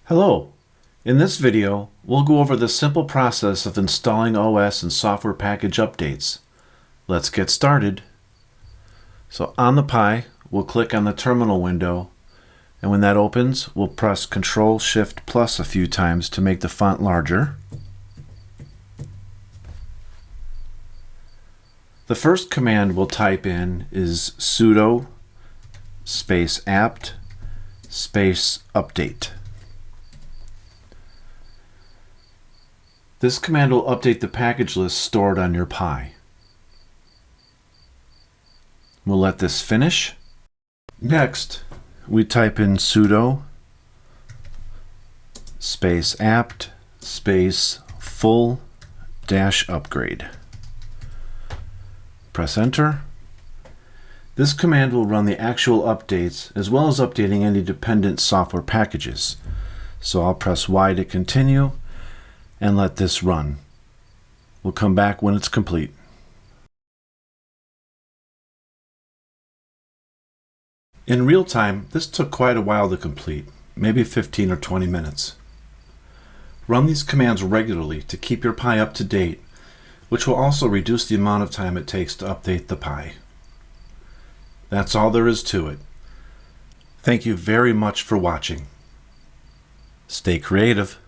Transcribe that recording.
Hello. In this video, we'll go over the simple process of installing OS and software package updates. Let's get started. So on the Pi, we'll click on the terminal window, and when that opens, we'll press Ctrl-Shift+ a few times to make the font larger. The first command we'll type in is sudo space apt space update. This command will update the package list stored on your Pi. We'll let this finish. Next, we type in sudo space apt space full dash upgrade. Press enter. This command will run the actual updates as well as updating any dependent software packages. So I'll press Y to continue and let this run. We'll come back when it's complete. In real time, this took quite a while to complete, maybe 15 or 20 minutes. Run these commands regularly to keep your Pi up to date, which will also reduce the amount of time it takes to update the Pi. That's all there is to it. Thank you very much for watching. Stay creative.